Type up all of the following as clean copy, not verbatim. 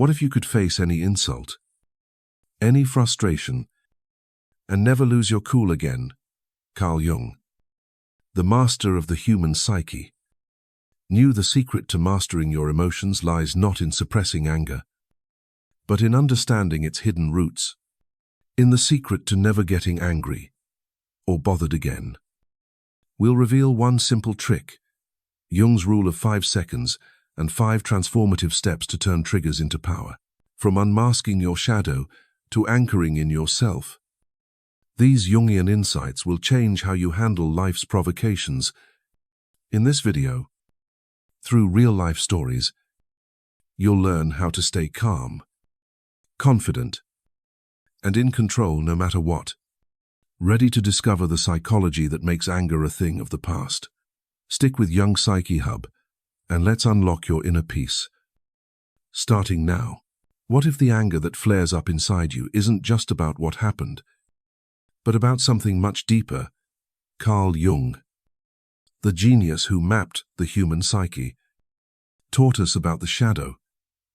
What if you could face any insult, any frustration, and never lose your cool again? Carl Jung, the master of the human psyche, knew the secret to mastering your emotions lies not in suppressing anger, but in understanding its hidden roots, in the secret to never getting angry or bothered again. We'll reveal one simple trick, Jung's rule of 5 seconds and 5 transformative steps to turn triggers into power. From unmasking your shadow to anchoring in yourself. These Jungian insights will change how you handle life's provocations. In this video, through real-life stories, you'll learn how to stay calm, confident, and in control no matter what. Ready to discover the psychology that makes anger a thing of the past? Stick with Jung Psyche Hub, and let's unlock your inner peace. Starting now. What if the anger that flares up inside you isn't just about what happened, but about something much deeper? Carl Jung, the genius who mapped the human psyche, taught us about the shadow,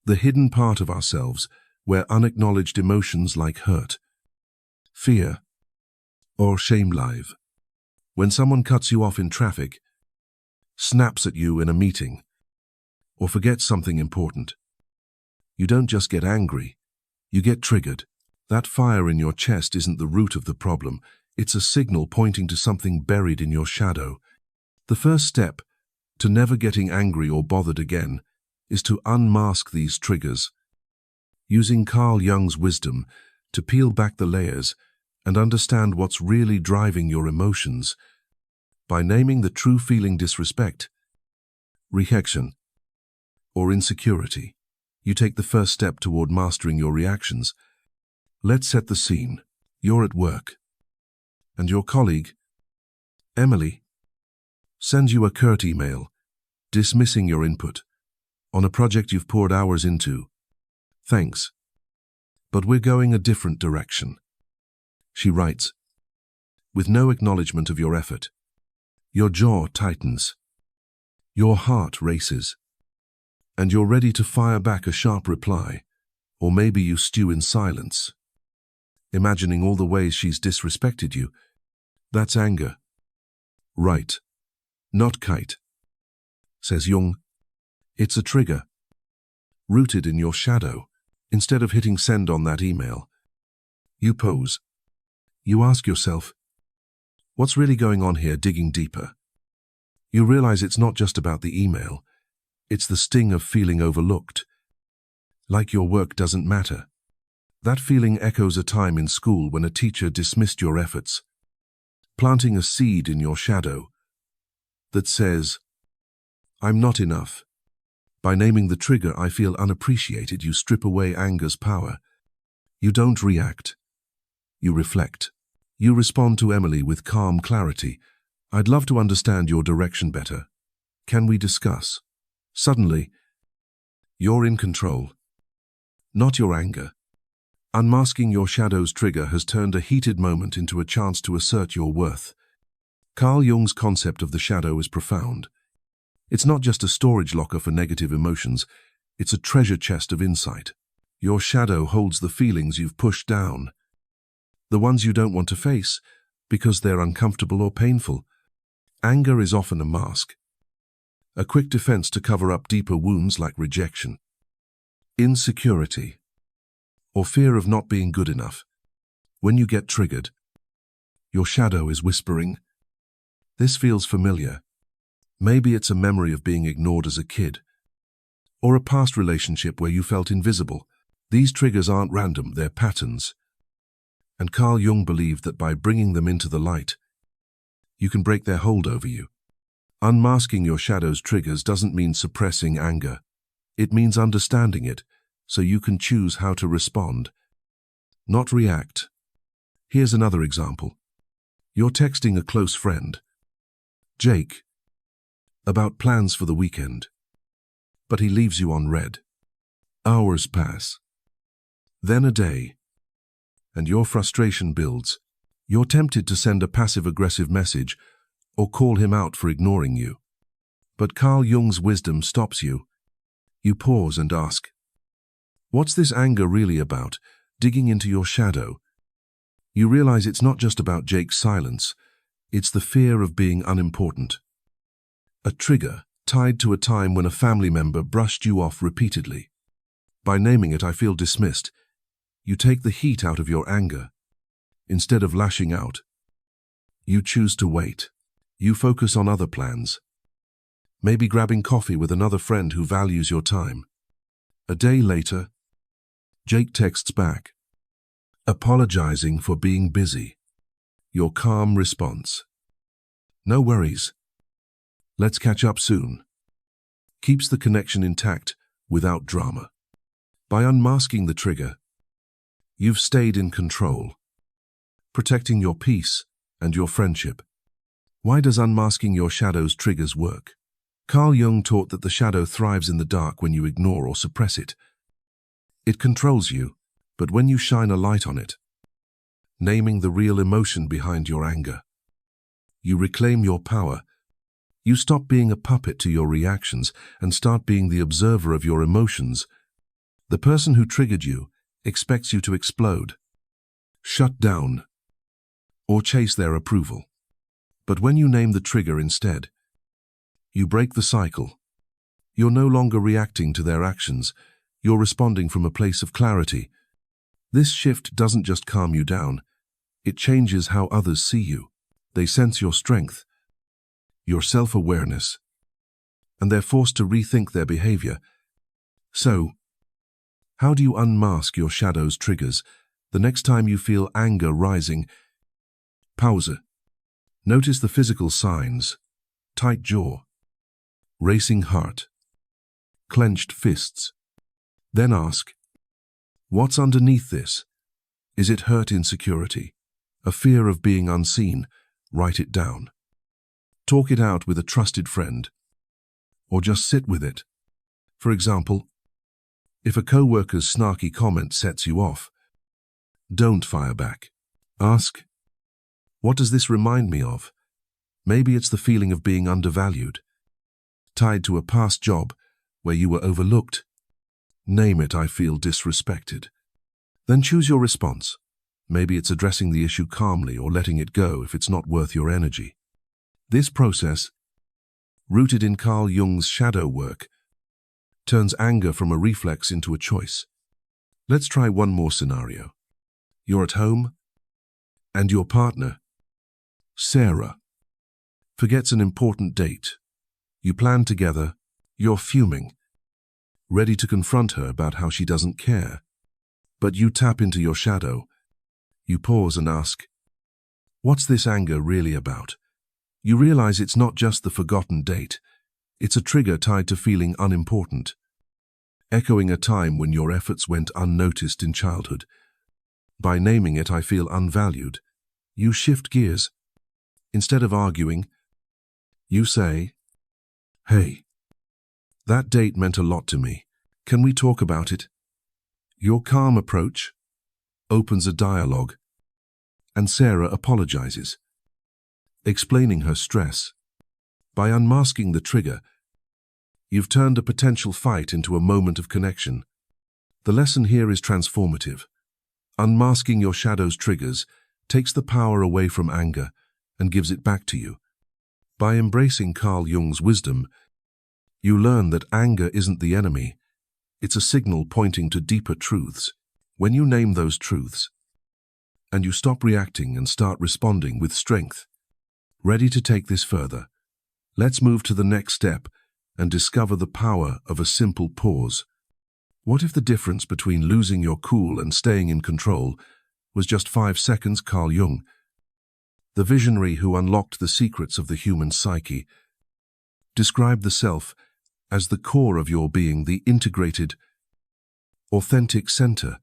the hidden part of ourselves where unacknowledged emotions like hurt, fear, or shame live. When someone cuts you off in traffic, snaps at you in a meeting, or forgets something important, you don't just get angry, you get triggered. That fire in your chest isn't the root of the problem, it's a signal pointing to something buried in your shadow. The first step to never getting angry or bothered again is to unmask these triggers, using Carl Jung's wisdom to peel back the layers and understand what's really driving your emotions. By naming the true feeling disrespect, rejection, or insecurity, you take the first step toward mastering your reactions. Let's set the scene. You're at work, and your colleague, Emily, sends you a curt email, dismissing your input on a project you've poured hours into. Thanks, but we're going a different direction, she writes, with no acknowledgement of your effort. Your jaw tightens, your heart races, and you're ready to fire back a sharp reply, or maybe you stew in silence, imagining all the ways she's disrespected you. That's anger. Right, not kite, says Jung. It's a trigger, rooted in your shadow. Instead of hitting send on that email, you pause. You ask yourself, what's really going on here? Digging deeper, you realize it's not just about the email, it's the sting of feeling overlooked, like your work doesn't matter. That feeling echoes a time in school when a teacher dismissed your efforts, planting a seed in your shadow that says, I'm not enough. By naming the trigger, I feel unappreciated, you strip away anger's power. You don't react. You reflect. You respond to Emily with calm clarity. I'd love to understand your direction better. Can we discuss? Suddenly, you're in control, not your anger. Unmasking your shadow's trigger has turned a heated moment into a chance to assert your worth. Carl Jung's concept of the shadow is profound. It's not just a storage locker for negative emotions, it's a treasure chest of insight. Your shadow holds the feelings you've pushed down, the ones you don't want to face because they're uncomfortable or painful. Anger is often a mask, a quick defense to cover up deeper wounds like rejection, insecurity, or fear of not being good enough. When you get triggered, your shadow is whispering, this feels familiar. Maybe it's a memory of being ignored as a kid, or a past relationship where you felt invisible. These triggers aren't random, they're patterns. And Carl Jung believed that by bringing them into the light, you can break their hold over you. Unmasking your shadow's triggers doesn't mean suppressing anger. It means understanding it, so you can choose how to respond, not react. Here's another example. You're texting a close friend, Jake, about plans for the weekend, but he leaves you on read. Hours pass, then a day, and your frustration builds. You're tempted to send a passive-aggressive message or call him out for ignoring you. But Carl Jung's wisdom stops you. You pause and ask, What's this anger really about? Digging into your shadow, you realize it's not just about Jake's silence, it's the fear of being unimportant. A trigger tied to a time when a family member brushed you off repeatedly. By naming it, I feel dismissed. You take the heat out of your anger. Instead of lashing out, you choose to wait. You focus on other plans. Maybe grabbing coffee with another friend who values your time. A day later, Jake texts back, apologizing for being busy. Your calm response, no worries. Let's catch up soon. Keeps the connection intact without drama. By unmasking the trigger, you've stayed in control, protecting your peace and your friendship. Why does unmasking your shadow's triggers work? Carl Jung taught that the shadow thrives in the dark when you ignore or suppress it. It controls you, but when you shine a light on it, naming the real emotion behind your anger, you reclaim your power. You stop being a puppet to your reactions and start being the observer of your emotions. The person who triggered you expects you to explode, shut down, or chase their approval. But when you name the trigger instead, you break the cycle. You're no longer reacting to their actions. You're responding from a place of clarity. This shift doesn't just calm you down. It changes how others see you. They sense your strength, your self-awareness, and they're forced to rethink their behavior. So, how do you unmask your shadow's triggers? The next time you feel anger rising, pause. Notice the physical signs: tight jaw, racing heart, clenched fists. Then ask, what's underneath this? Is it hurt insecurity? A fear of being unseen? Write it down. Talk it out with a trusted friend, or just sit with it. For example, if a co-worker's snarky comment sets you off, don't fire back. Ask, what does this remind me of? Maybe it's the feeling of being undervalued, tied to a past job where you were overlooked. Name it, I feel disrespected. Then choose your response. Maybe it's addressing the issue calmly or letting it go if it's not worth your energy. This process, rooted in Carl Jung's shadow work, turns anger from a reflex into a choice. Let's try one more scenario. You're at home, and your partner, Sarah, forgets an important date. You plan together, you're fuming, ready to confront her about how she doesn't care. But you tap into your shadow. You pause and ask, what's this anger really about? You realize it's not just the forgotten date. It's a trigger tied to feeling unimportant, echoing a time when your efforts went unnoticed in childhood. By naming it, I feel unvalued, you shift gears. Instead of arguing, you say, hey, that date meant a lot to me. Can we talk about it? Your calm approach opens a dialogue, and Sarah apologizes, explaining her stress. By unmasking the trigger, you've turned a potential fight into a moment of connection. The lesson here is transformative. Unmasking your shadow's triggers takes the power away from anger and gives it back to you. By embracing Carl Jung's wisdom, you learn that anger isn't the enemy. It's a signal pointing to deeper truths. When you name those truths, and you stop reacting and start responding with strength, ready to take this further, let's move to the next step and discover the power of a simple pause. What if the difference between losing your cool and staying in control was just 5 seconds? Carl Jung, the visionary who unlocked the secrets of the human psyche, described the self as the core of your being, the integrated, authentic center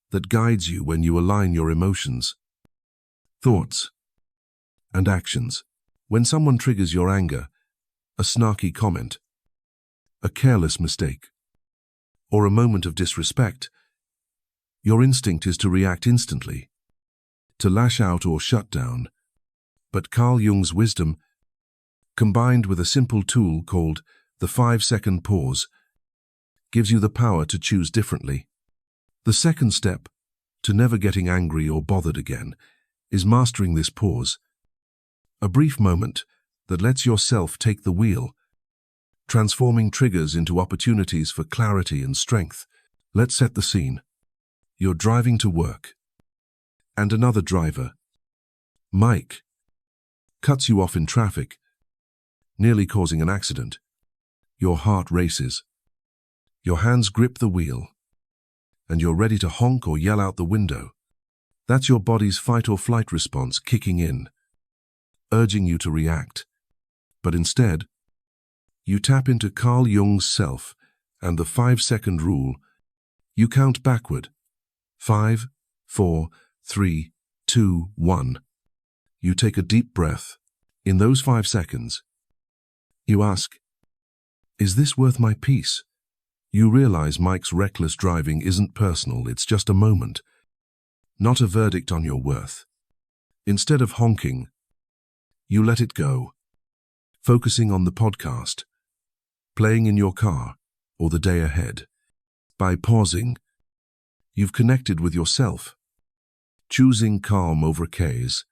that guides you when you align your emotions, thoughts, and actions. When someone triggers your anger, a snarky comment, a careless mistake, or a moment of disrespect, your instinct is to react instantly, to lash out or shut down. But Carl Jung's wisdom, combined with a simple tool called the 5-second pause, gives you the power to choose differently. The second step, to never getting angry or bothered again, is mastering this pause. A brief moment that lets yourself take the wheel, transforming triggers into opportunities for clarity and strength. Let's set the scene. You're driving to work, and another driver, Mike, cuts you off in traffic, nearly causing an accident. Your heart races. Your hands grip the wheel, and you're ready to honk or yell out the window. That's your body's fight or flight response kicking in, urging you to react. But instead, you tap into Carl Jung's self and the 5-second rule. You count backward. 5, 4, 3, 2, 1. You take a deep breath. In those 5 seconds, you ask, is this worth my peace? You realize Mike's reckless driving isn't personal, it's just a moment, not a verdict on your worth. Instead of honking, you let it go, focusing on the podcast, playing in your car, or the day ahead. By pausing, you've connected with yourself, choosing calm over chaos.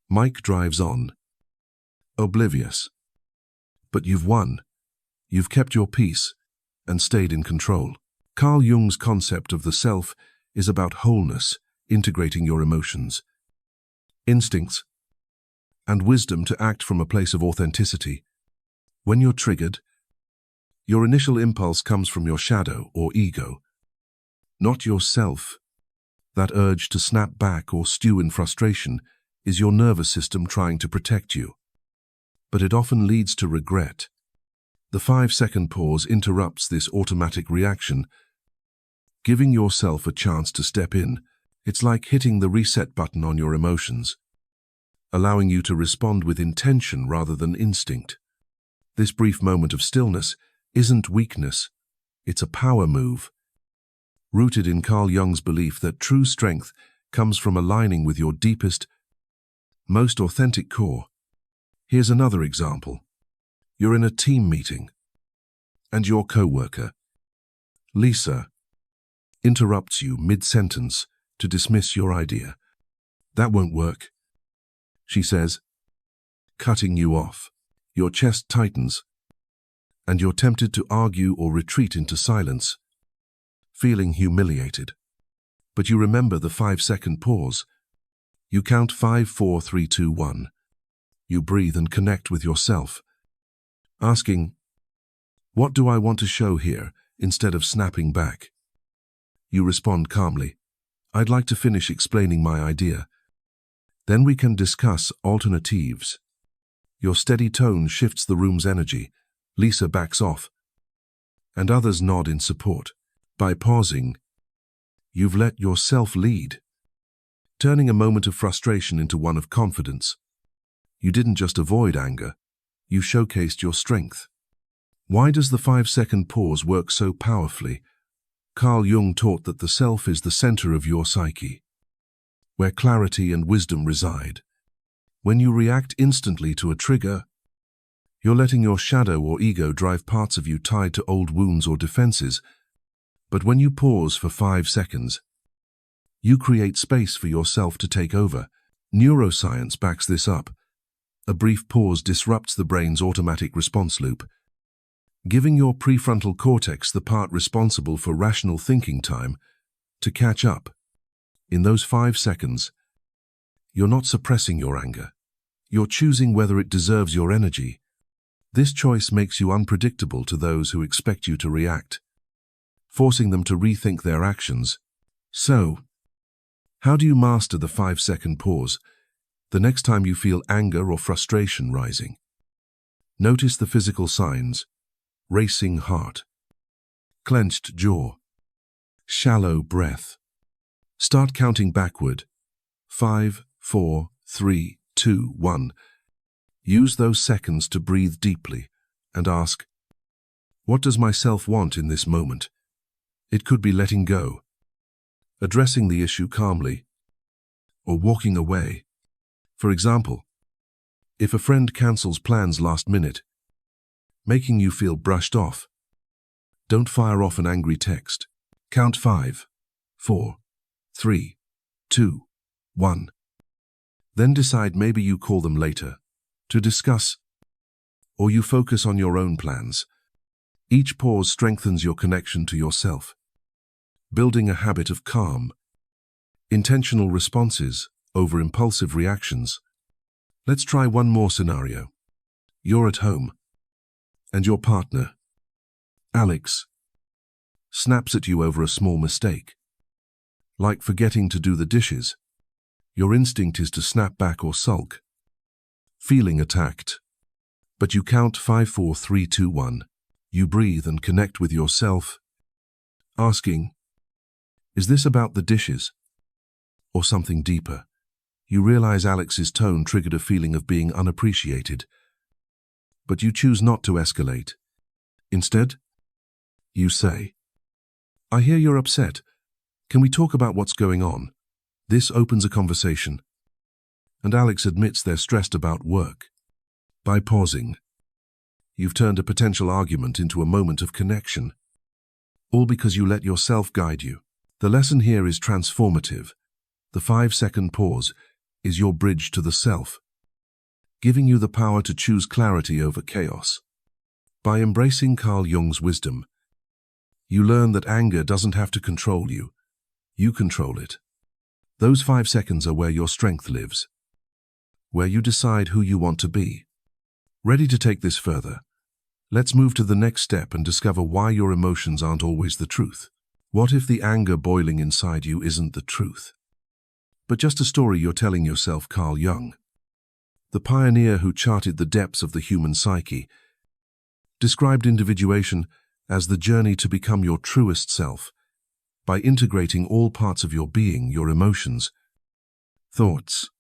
Mike drives on, oblivious. But you've won. You've kept your peace and stayed in control. Carl Jung's concept of the self is about wholeness, integrating your emotions, instincts, and wisdom to act from a place of authenticity. When you're triggered, your initial impulse comes from your shadow or ego, not yourself. That urge to snap back or stew in frustration is your nervous system trying to protect you. But it often leads to regret. The 5-second pause interrupts this automatic reaction, giving yourself a chance to step in. It's like hitting the reset button on your emotions, allowing you to respond with intention rather than instinct. This brief moment of stillness isn't weakness, it's a power move, rooted in Carl Jung's belief that true strength comes from aligning with your deepest, most authentic core. Here's another example. You're in a team meeting, and your co-worker, Lisa, interrupts you mid-sentence to dismiss your idea. That won't work, she says, cutting you off. Your chest tightens, and you're tempted to argue or retreat into silence, feeling humiliated. But you remember the 5-second pause. You count 5, 4, 3, 2, 1. You breathe and connect with yourself, asking, what do I want to show here, instead of snapping back? You respond calmly, I'd like to finish explaining my idea. Then we can discuss alternatives. Your steady tone shifts the room's energy. Lisa backs off, and others nod in support. By pausing, you've let yourself lead, turning a moment of frustration into one of confidence. You didn't just avoid anger, you showcased your strength. Why does the 5-second pause work so powerfully? Carl Jung taught that the self is the center of your psyche, where clarity and wisdom reside. When you react instantly to a trigger, you're letting your shadow or ego drive parts of you tied to old wounds or defenses. But when you pause for 5 seconds, you create space for yourself to take over. Neuroscience backs this up. A brief pause disrupts the brain's automatic response loop, giving your prefrontal cortex, the part responsible for rational thinking time, to catch up. In those 5 seconds, you're not suppressing your anger. You're choosing whether it deserves your energy. This choice makes you unpredictable to those who expect you to react, forcing them to rethink their actions. So, how do you master the 5-second pause the next time you feel anger or frustration rising? Notice the physical signs: racing heart, clenched jaw, shallow breath. Start counting backward. 5, 4, 3, 2, 1. Use those seconds to breathe deeply and ask, what does myself want in this moment? It could be letting go, addressing the issue calmly, or walking away. For example, if a friend cancels plans last minute, making you feel brushed off, don't fire off an angry text. Count 5, 4, 3, 2, 1. Then decide maybe you call them later to discuss, or you focus on your own plans. Each pause strengthens your connection to yourself, building a habit of calm, intentional responses over impulsive reactions. Let's try one more scenario. You're at home, and your partner, Alex, snaps at you over a small mistake. Like forgetting to do the dishes, your instinct is to snap back or sulk, feeling attacked. But you count 5, 4, 3, 2, 1. You breathe and connect with yourself, asking, is this about the dishes or something deeper? You realize Alex's tone triggered a feeling of being unappreciated, but you choose not to escalate. Instead, you say, I hear you're upset. Can we talk about what's going on? This opens a conversation, and Alex admits they're stressed about work. By pausing, you've turned a potential argument into a moment of connection, all because you let yourself guide you. The lesson here is transformative. The 5-second pause is your bridge to the self, giving you the power to choose clarity over chaos. By embracing Carl Jung's wisdom, you learn that anger doesn't have to control you. You control it. Those 5 seconds are where your strength lives, where you decide who you want to be. Ready to take this further? Let's move to the next step and discover why your emotions aren't always the truth. What if the anger boiling inside you isn't the truth, but just a story you're telling yourself? Carl Jung, the pioneer who charted the depths of the human psyche, described individuation as the journey to become your truest self, by integrating all parts of your being, your emotions, thoughts,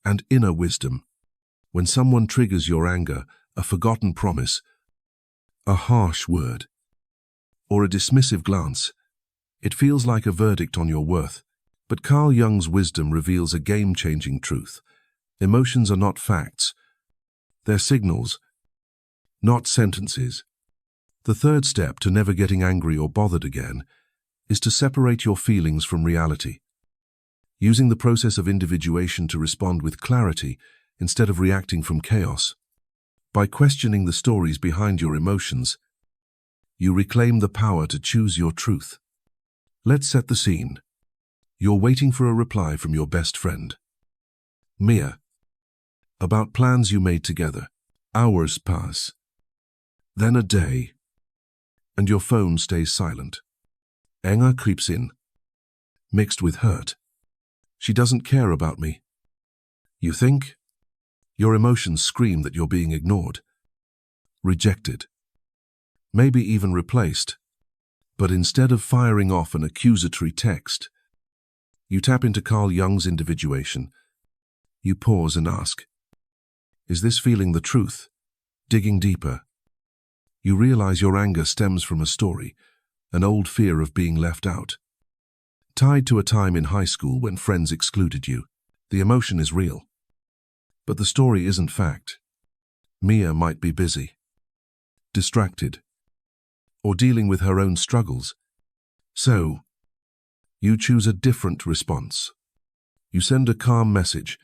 and inner wisdom. When someone triggers your anger, a forgotten promise, a harsh word, or a dismissive glance, it feels like a verdict on your worth. But Carl Jung's wisdom reveals a game-changing truth. Emotions are not facts. They're signals, not sentences. The third step to never getting angry or bothered again is to separate your feelings from reality, using the process of individuation to respond with clarity instead of reacting from chaos. By questioning the stories behind your emotions, you reclaim the power to choose your truth. Let's set the scene. You're waiting for a reply from your best friend, Mia, about plans you made together. Hours pass, then a day, and your phone stays silent. Anger creeps in, mixed with hurt. She doesn't care about me, you think? Your emotions scream that you're being ignored, rejected, maybe even replaced. But instead of firing off an accusatory text, you tap into Carl Jung's individuation. You pause and ask, is this feeling the truth? Digging deeper, you realize your anger stems from a story, an old fear of being left out, tied to a time in high school when friends excluded you. The emotion is real, but the story isn't fact. Mia might be busy, distracted, or dealing with her own struggles. So, you choose a different response. You send a calm message.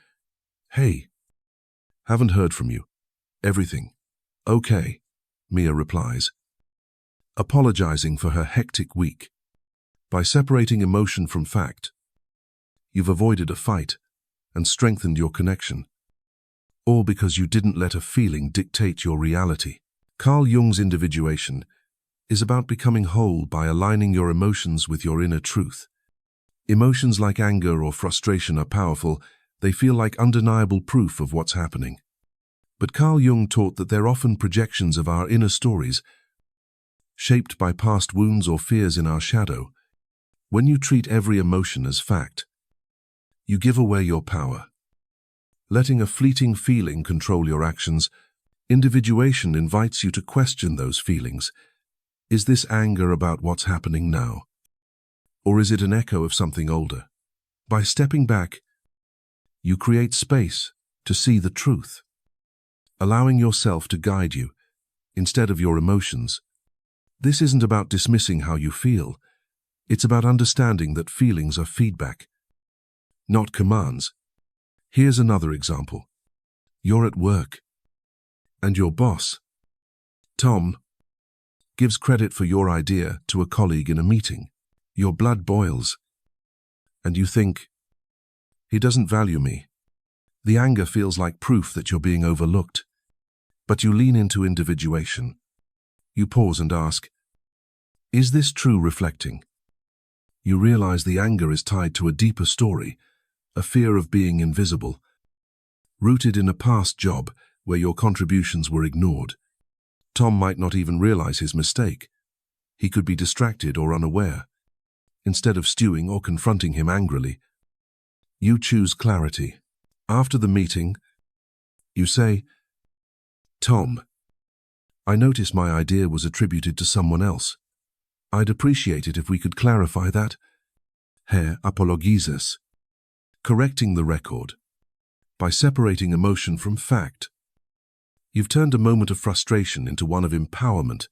Hey, haven't heard from you. Everything okay? Mia replies, apologizing for her hectic week. By separating emotion from fact, you've avoided a fight and strengthened your connection, all because you didn't let a feeling dictate your reality. Carl Jung's individuation is about becoming whole by aligning your emotions with your inner truth. Emotions like anger or frustration are powerful. They feel like undeniable proof of what's happening. But Carl Jung taught that they're often projections of our inner stories, shaped by past wounds or fears in our shadow. When you treat every emotion as fact, you give away your power, letting a fleeting feeling control your actions. Individuation invites you to question those feelings. Is this anger about what's happening now? Or is it an echo of something older? By stepping back, you create space to see the truth, allowing yourself to guide you instead of your emotions. This isn't about dismissing how you feel. It's about understanding that feelings are feedback, not commands. Here's another example. You're at work, and your boss, Tom, gives credit for your idea to a colleague in a meeting. Your blood boils, and you think, he doesn't value me. The anger feels like proof that you're being overlooked. But you lean into individuation. You pause and ask, is this true reflecting? You realize the anger is tied to a deeper story, a fear of being invisible, rooted in a past job where your contributions were ignored. Tom might not even realize his mistake. He could be distracted or unaware. Instead of stewing or confronting him angrily, you choose clarity. After the meeting, you say, Tom, I notice my idea was attributed to someone else. I'd appreciate it if we could clarify that. Herr apologises. Correcting the record. By separating emotion from fact, you've turned a moment of frustration into one of empowerment,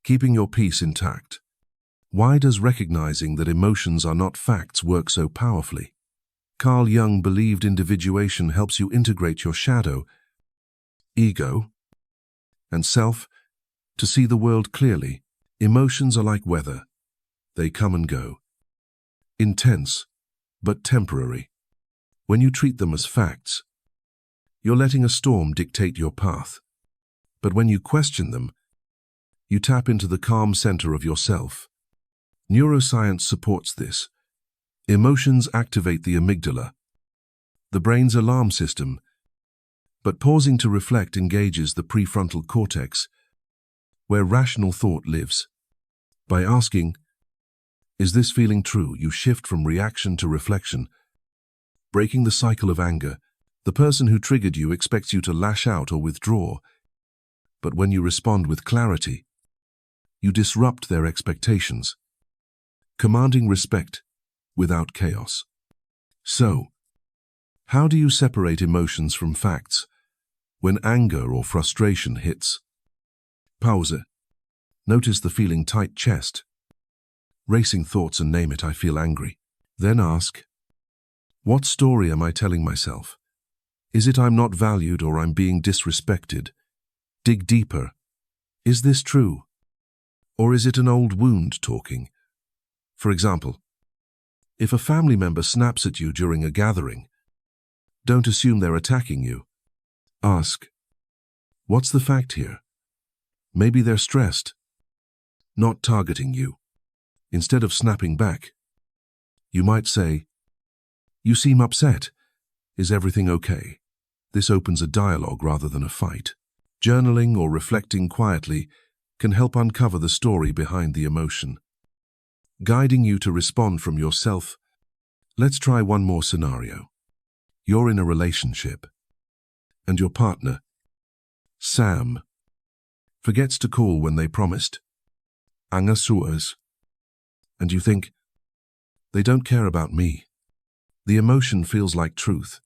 keeping your peace intact. Why does recognizing that emotions are not facts work so powerfully? Carl Jung believed individuation helps you integrate your shadow, ego, and self to see the world clearly. Emotions are like weather. They come and go. Intense, but temporary. When you treat them as facts, you're letting a storm dictate your path. But when you question them, you tap into the calm center of yourself. Neuroscience supports this. Emotions activate the amygdala, the brain's alarm system, but pausing to reflect engages the prefrontal cortex, where rational thought lives. By asking, is this feeling true, you shift from reaction to reflection, breaking the cycle of anger. The person who triggered you expects you to lash out or withdraw, but when you respond with clarity, you disrupt their expectations, commanding respect without chaos. So, how do you separate emotions from facts when anger or frustration hits? Pause. Notice the feeling tight chest, racing thoughts, and name it, I feel angry. Then ask, what story am I telling myself? Is it I'm not valued or I'm being disrespected? Dig deeper. Is this true? Or is it an old wound talking? For example, if a family member snaps at you during a gathering, don't assume they're attacking you. Ask, what's the fact here? Maybe they're stressed, not targeting you. Instead of snapping back, you might say, you seem upset. Is everything okay? This opens a dialogue rather than a fight. Journaling or reflecting quietly can help uncover the story behind the emotion, guiding you to respond from yourself. Let's try one more scenario. You're in a relationship, and your partner, Sam, forgets to call when they promised. Angasuas. And you think, they don't care about me. The emotion feels like truth,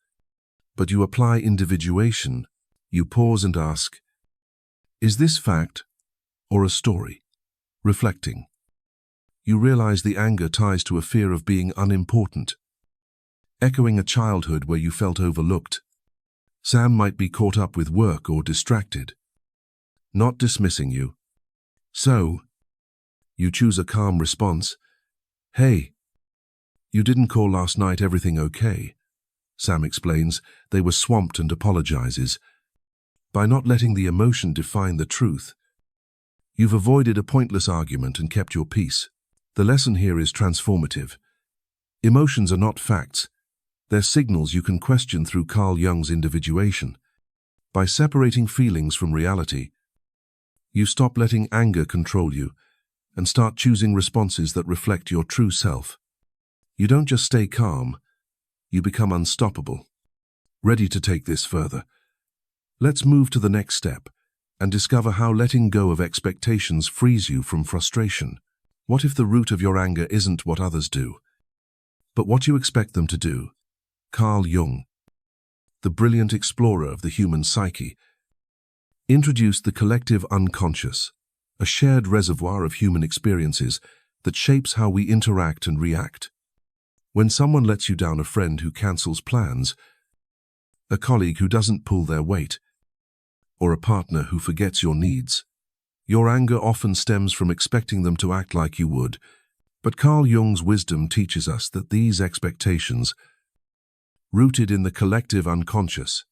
but you apply individuation. You pause and ask, is this fact or a story? Reflecting, you realize the anger ties to a fear of being unimportant, echoing a childhood where you felt overlooked. Sam might be caught up with work or distracted, not dismissing you. So, you choose a calm response. Hey, you didn't call last night, everything okay? Sam explains they were swamped and apologizes. By not letting the emotion define the truth, you've avoided a pointless argument and kept your peace. The lesson here is transformative. Emotions are not facts. They're signals you can question through Carl Jung's individuation. By separating feelings from reality, you stop letting anger control you and start choosing responses that reflect your true self. You don't just stay calm, you become unstoppable. Ready to take this further? Let's move to the next step and discover how letting go of expectations frees you from frustration. What if the root of your anger isn't what others do, but what you expect them to do? Carl Jung, the brilliant explorer of the human psyche, introduced the collective unconscious, a shared reservoir of human experiences that shapes how we interact and react. When someone lets you down, a friend who cancels plans, a colleague who doesn't pull their weight, or a partner who forgets your needs, your anger often stems from expecting them to act like you would. But Carl Jung's wisdom teaches us that these expectations, rooted in the collective unconscious,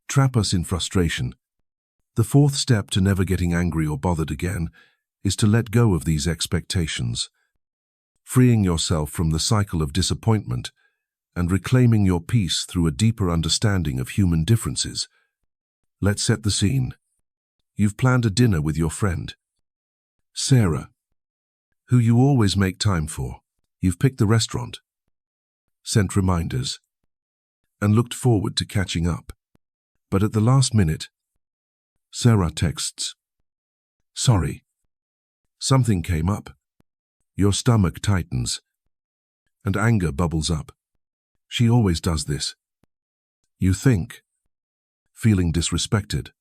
trap us in frustration. The fourth step to never getting angry or bothered again is to let go of these expectations, freeing yourself from the cycle of disappointment and reclaiming your peace through a deeper understanding of human differences. Let's set the scene. You've planned a dinner with your friend, Sarah, who you always make time for. You've picked the restaurant, sent reminders, and looked forward to catching up. But at the last minute, Sarah texts, "Sorry, something came up." Your stomach tightens, and anger bubbles up. She always does this. You think, feeling disrespected.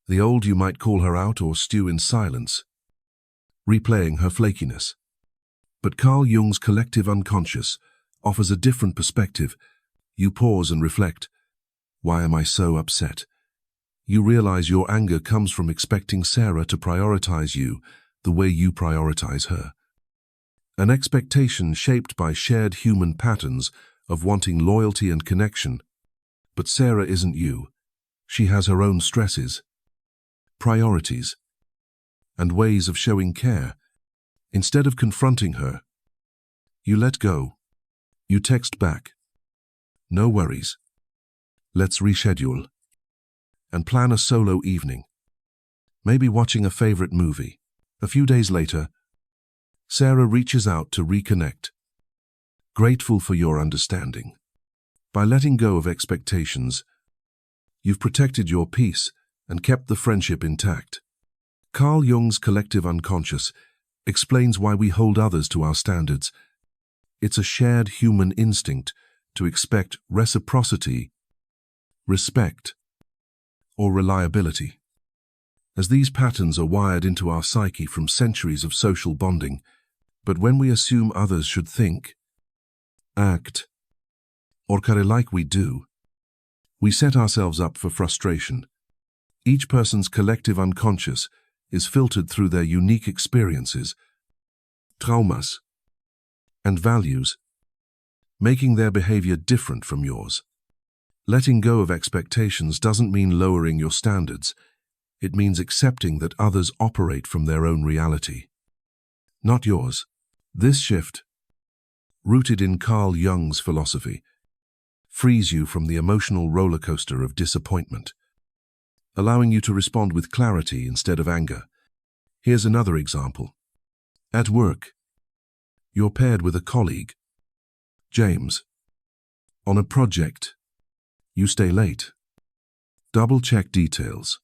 The old you might call her out or stew in silence, replaying her flakiness. But Carl Jung's collective unconscious offers a different perspective. You pause and reflect. Why am I so upset? You realize your anger comes from expecting Sarah to prioritize you the way you prioritize her. An expectation shaped by shared human patterns of wanting loyalty and connection. But Sarah isn't you. She has her own stresses, priorities, and ways of showing care. Instead of confronting her, you let go. You text back, "No worries. Let's reschedule," and plan a solo evening, maybe watching a favorite movie. A few days later, Sarah reaches out to reconnect, grateful for your understanding. By letting go of expectations, you've protected your peace and kept the friendship intact. Carl Jung's collective unconscious explains why we hold others to our standards. It's a shared human instinct to expect reciprocity, respect, or reliability. As these patterns are wired into our psyche from centuries of social bonding, but when we assume others should think, act, or care like we do, we set ourselves up for frustration. Each person's collective unconscious is filtered through their unique experiences, traumas, and values, making their behavior different from yours. Letting go of expectations doesn't mean lowering your standards. It means accepting that others operate from their own reality, not yours. This shift, rooted in Carl Jung's philosophy, frees you from the emotional roller coaster of disappointment, allowing you to respond with clarity instead of anger. Here's another example. At work, you're paired with a colleague, James. On a project, you stay late, double-check details,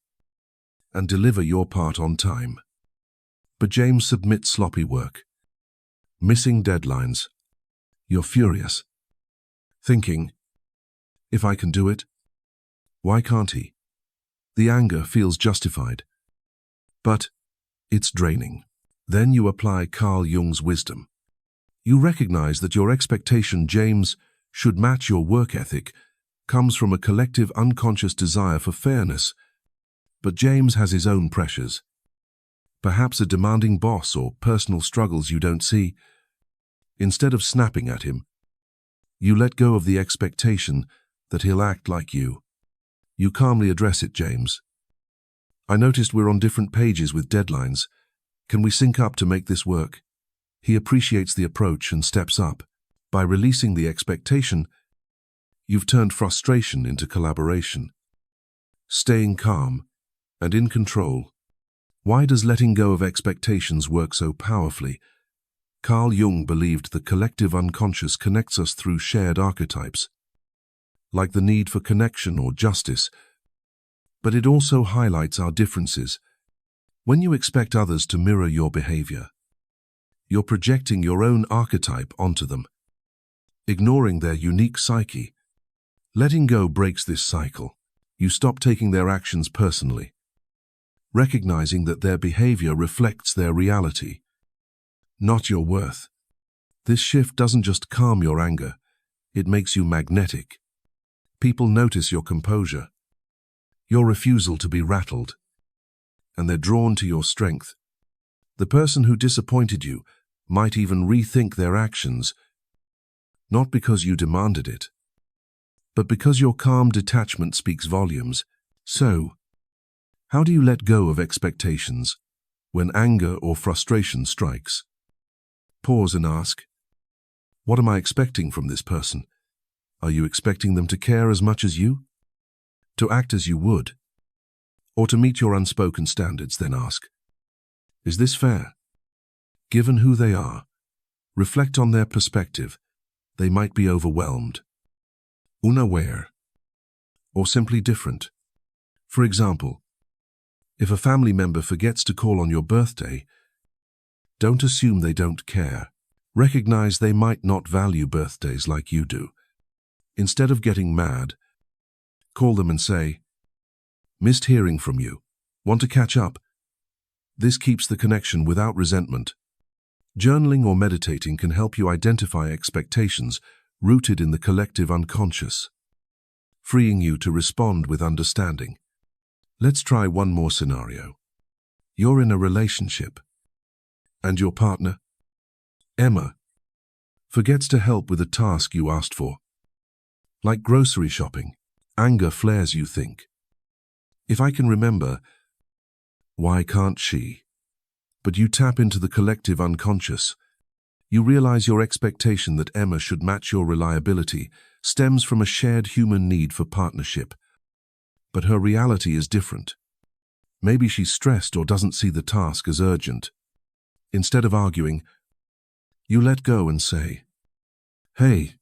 and deliver your part on time. But James submits sloppy work, missing deadlines. You're furious, thinking, if I can do it, why can't he? The anger feels justified, but it's draining. Then you apply Carl Jung's wisdom. You recognize that your expectation James should match your work ethic comes from a collective unconscious desire for fairness. But James has his own pressures, perhaps a demanding boss or personal struggles you don't see. Instead of snapping at him, you let go of the expectation that he'll act like you. You calmly address it, "James, I noticed we're on different pages with deadlines. Can we sync up to make this work?" He appreciates the approach and steps up. By releasing the expectation, you've turned frustration into collaboration. Staying calm and in control. Why does letting go of expectations work so powerfully? Carl Jung believed the collective unconscious connects us through shared archetypes, like the need for connection or justice, but it also highlights our differences. When you expect others to mirror your behavior, you're projecting your own archetype onto them, ignoring their unique psyche. Letting go breaks this cycle. You stop taking their actions personally, recognizing that their behavior reflects their reality. not your worth. This shift doesn't just calm your anger, it makes you magnetic. People notice your composure, your refusal to be rattled, and they're drawn to your strength. The person who disappointed you might even rethink their actions, not because you demanded it, but because your calm detachment speaks volumes. So, how do you let go of expectations when anger or frustration strikes? Pause and ask, what am I expecting from this person? Are you expecting them to care as much as you? To act as you would? Or to meet your unspoken standards? Then ask, is this fair? Given who they are, reflect on their perspective. They might be overwhelmed, unaware, or simply different. For example, if a family member forgets to call on your birthday, don't assume they don't care. Recognize they might not value birthdays like you do. Instead of getting mad, call them and say, "Missed hearing from you. Want to catch up?" This keeps the connection without resentment. Journaling or meditating can help you identify expectations rooted in the collective unconscious, freeing you to respond with understanding. Let's try one more scenario. You're in a relationship, and your partner, Emma, forgets to help with a task you asked for. Like grocery shopping, anger flares. You think, if I can remember, why can't she? But you tap into the collective unconscious. You realize your expectation that Emma should match your reliability stems from a shared human need for partnership. But her reality is different. Maybe she's stressed or doesn't see the task as urgent. Instead of arguing, you let go and say, "Hey,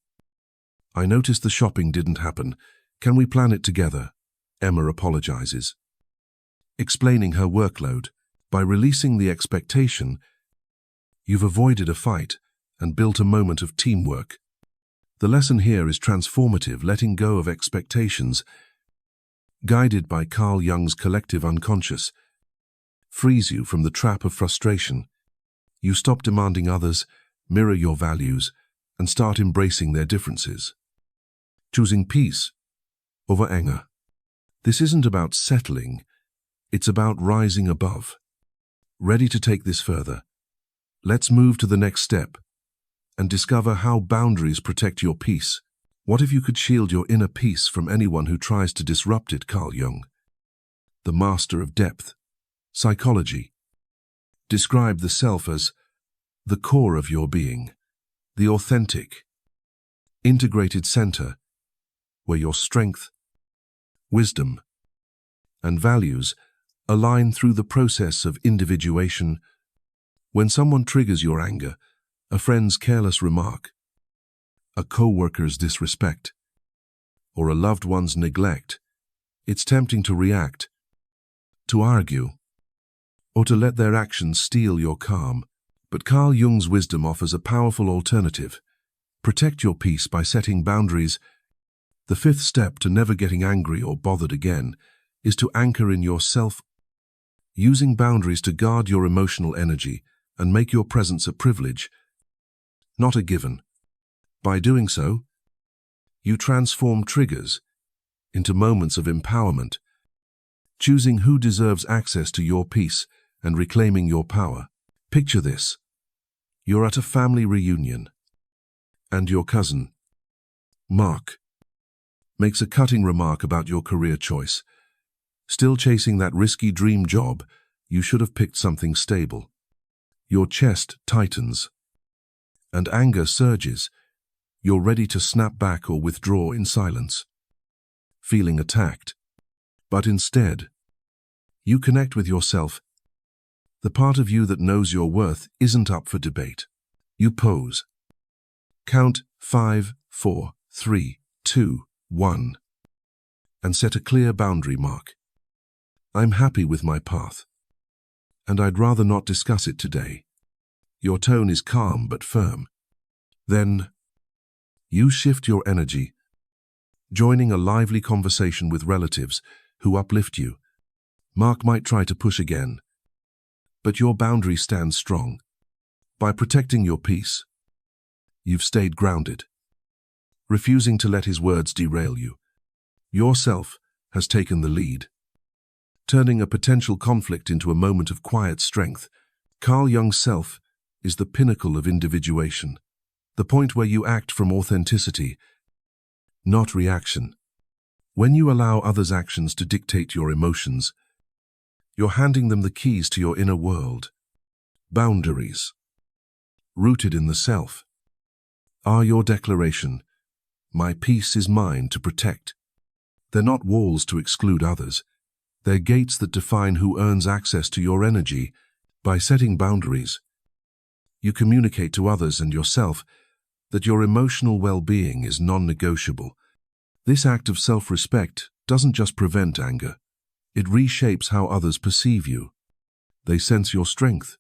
I noticed the shopping didn't happen. Can we plan it together?" Emma apologizes, explaining her workload. By releasing the expectation, you've avoided a fight and built a moment of teamwork. The lesson here is transformative. Letting go of expectations, guided by Carl Jung's collective unconscious, frees you from the trap of frustration. You stop demanding others, mirror your values, and start embracing their differences. Choosing peace over anger. This isn't about settling, it's about rising above. Ready to take this further? Let's move to the next step and discover how boundaries protect your peace. What if you could shield your inner peace from anyone who tries to disrupt it? Carl Jung, the master of depth, psychology, described the self as the core of your being, the authentic, integrated center where your strength, wisdom, and values align through the process of individuation. When someone triggers your anger, a friend's careless remark, a co-worker's disrespect, or a loved one's neglect, it's tempting to react, to argue, or to let their actions steal your calm. But Carl Jung's wisdom offers a powerful alternative. Protect your peace by setting boundaries. The fifth step to never getting angry or bothered again is to anchor in yourself, using boundaries to guard your emotional energy and make your presence a privilege, not a given. By doing so, you transform triggers into moments of empowerment, choosing who deserves access to your peace and reclaiming your power. Picture this. You're at a family reunion, and your cousin, Mark, makes a cutting remark about your career choice. Still chasing that risky dream job, you should have picked something stable. Your chest tightens, and anger surges. You're ready to snap back or withdraw in silence, feeling attacked. But instead, you connect with yourself. The part of you that knows your worth isn't up for debate. You pose. Count 5, 4, 3, 2, 1, and set a clear boundary mark. I'm happy with my path, and I'd rather not discuss it today. Your tone is calm but firm. Then, you shift your energy, joining a lively conversation with relatives who uplift you. Mark might try to push again, but your boundary stands strong. By protecting your peace, you've stayed grounded, refusing to let his words derail you. Yourself has taken the lead, turning a potential conflict into a moment of quiet strength. Carl Jung's self is the pinnacle of individuation, the point where you act from authenticity, not reaction. When you allow others' actions to dictate your emotions, you're handing them the keys to your inner world. Boundaries, rooted in the self, are your declaration. My peace is mine to protect. They're not walls to exclude others. They're gates that define who earns access to your energy. By setting boundaries, you communicate to others and yourself that your emotional well-being is non-negotiable. This act of self-respect doesn't just prevent anger. It reshapes how others perceive you. They sense your strength,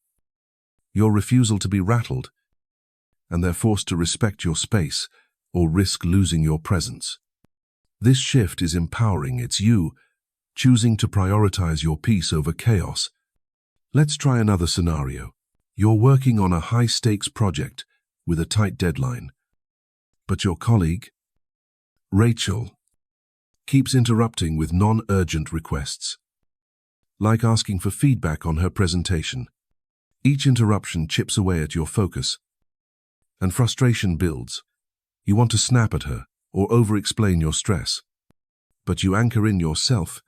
your refusal to be rattled, and they're forced to respect your space or risk losing your presence. This shift is empowering. It's you choosing to prioritize your peace over chaos. Let's try another scenario. You're working on a high-stakes project with a tight deadline, but your colleague, Rachel, keeps interrupting with non-urgent requests, like asking for feedback on her presentation. Each interruption chips away at your focus, and frustration builds. You want to snap at her or over-explain your stress, but you anchor in yourself.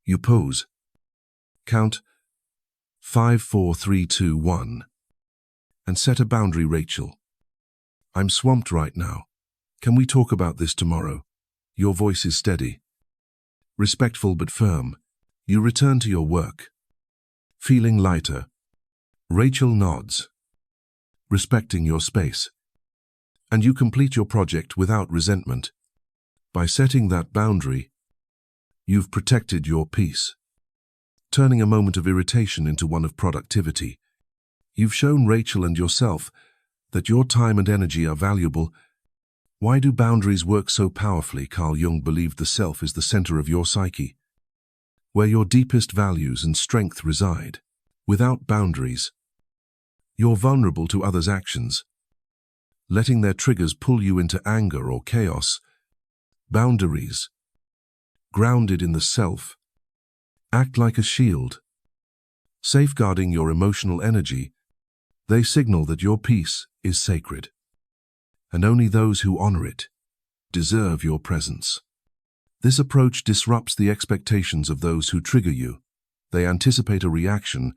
You pause, count 5, 4, 3, 2, 1, and set a boundary. Rachel, I'm swamped right now. Can we talk about this tomorrow? Your voice is steady, respectful but firm. You return to your work, feeling lighter. Rachel nods, respecting your space, and you complete your project without resentment. By setting that boundary, you've protected your peace, turning a moment of irritation into one of productivity. You've shown Rachel and yourself that your time and energy are valuable. Why do boundaries work so powerfully? Carl Jung believed the self is the center of your psyche, where your deepest values and strength reside. Without boundaries, you're vulnerable to others' actions, letting their triggers pull you into anger or chaos. Boundaries, grounded in the self, act like a shield, safeguarding your emotional energy. They signal that your peace is sacred, and only those who honor it deserve your presence. This approach disrupts the expectations of those who trigger you. They anticipate a reaction,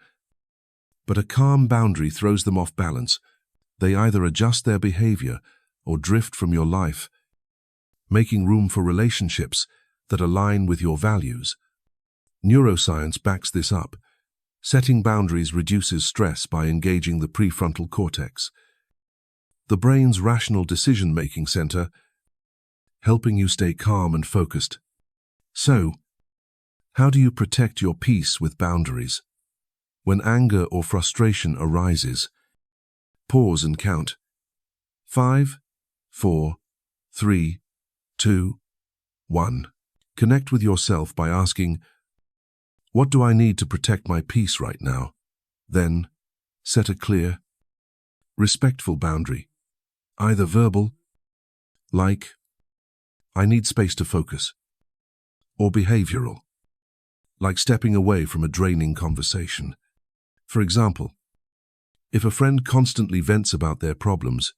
but a calm boundary throws them off balance. They either adjust their behavior or drift from your life, making room for relationships that align with your values. Neuroscience backs this up. Setting boundaries reduces stress by engaging the prefrontal cortex, the brain's rational decision-making center, helping you stay calm and focused. So, how do you protect your peace with boundaries? When anger or frustration arises, pause and count 5, 4, 3, 2, 1. Connect with yourself by asking, what do I need to protect my peace right now? Then, set a clear, respectful boundary, either verbal, like, I need space to focus, or behavioral, like stepping away from a draining conversation. For example, if a friend constantly vents about their problems,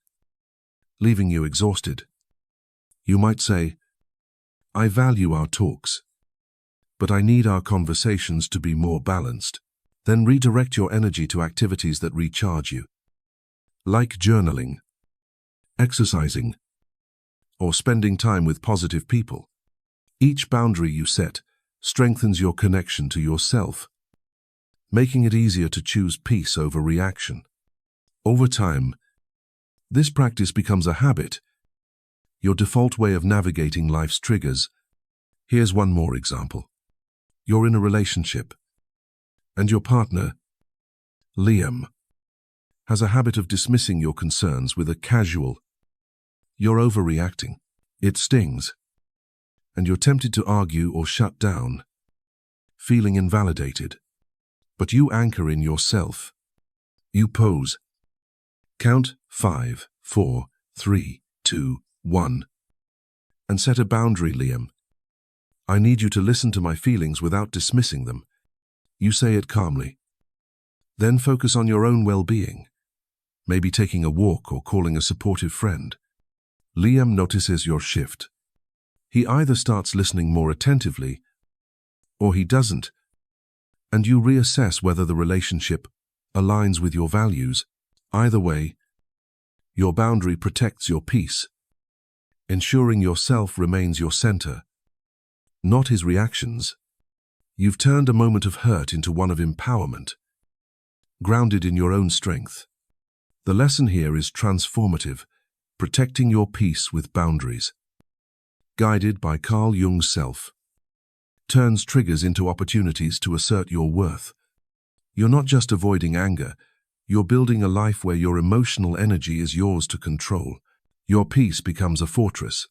leaving you exhausted, you might say, I value our talks, but I need our conversations to be more balanced. Then redirect your energy to activities that recharge you, like journaling, exercising, or spending time with positive people. Each boundary you set strengthens your connection to yourself, making it easier to choose peace over reaction. Over time, this practice becomes a habit, your default way of navigating life's triggers. Here's one more example. You're in a relationship, and your partner, Liam, has a habit of dismissing your concerns with a casual, "You're overreacting." It stings, and you're tempted to argue or shut down, feeling invalidated. But you anchor in yourself. You pause, Count 5, 4, 3, 2, 1. And set a boundary, Liam. I need you to listen to my feelings without dismissing them. You say it calmly. Then focus on your own well-being. Maybe taking a walk or calling a supportive friend. Liam notices your shift. He either starts listening more attentively, or he doesn't, and you reassess whether the relationship aligns with your values. Either way, your boundary protects your peace, ensuring yourself remains your center, not his reactions. You've turned a moment of hurt into one of empowerment, grounded in your own strength. The lesson here is transformative, protecting your peace with boundaries. Guided by Carl Jung's self, turns triggers into opportunities to assert your worth. You're not just avoiding anger, you're building a life where your emotional energy is yours to control. Your peace becomes a fortress,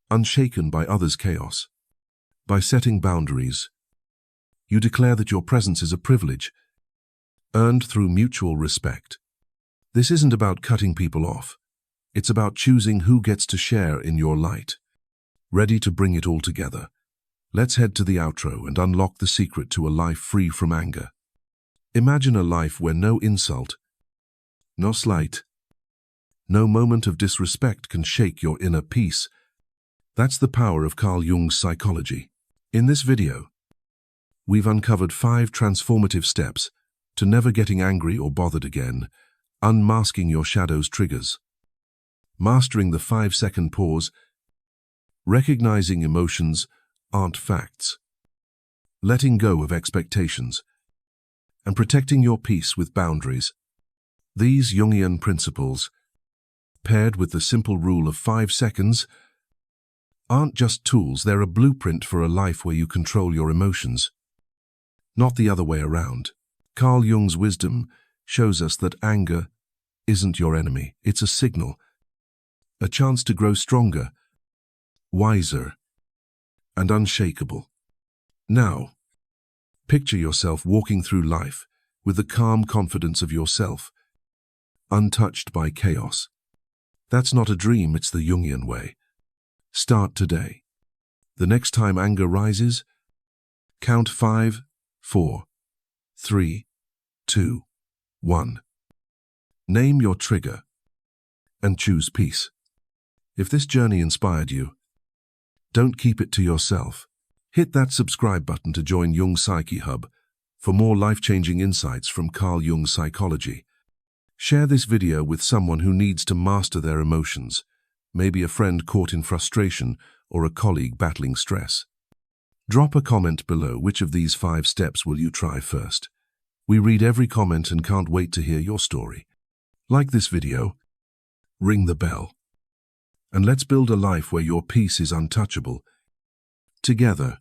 unshaken by others' chaos. By setting boundaries, you declare that your presence is a privilege, earned through mutual respect. This isn't about cutting people off. It's about choosing who gets to share in your light. Ready to bring it all together? Let's head to the outro and unlock the secret to a life free from anger. Imagine a life where no insult, no slight, no moment of disrespect can shake your inner peace. That's the power of Carl Jung's psychology. In this video, we've uncovered 5 transformative steps to never getting angry or bothered again, unmasking your shadow's triggers, mastering the 5-second pause, recognizing emotions aren't facts, letting go of expectations, and protecting your peace with boundaries. These Jungian principles, paired with the simple rule of 5 seconds, aren't just tools, they're a blueprint for a life where you control your emotions, not the other way around. Carl Jung's wisdom shows us that anger isn't your enemy, it's a signal, a chance to grow stronger, wiser, and unshakable. Now, picture yourself walking through life with the calm confidence of yourself, untouched by chaos. That's not a dream, it's the Jungian way. Start today. The next time anger rises, count 5, 4, 3, 2, 1. Name your trigger and choose peace. If this journey inspired you, don't keep it to yourself. Hit that subscribe button to join Jung Psyche Hub for more life-changing insights from Carl Jung's psychology. Share this video with someone who needs to master their emotions, maybe a friend caught in frustration or a colleague battling stress. Drop a comment below. Which of these 5 steps will you try first? We read every comment and can't wait to hear your story. Like this video, ring the bell, and let's build a life where your peace is untouchable. Together,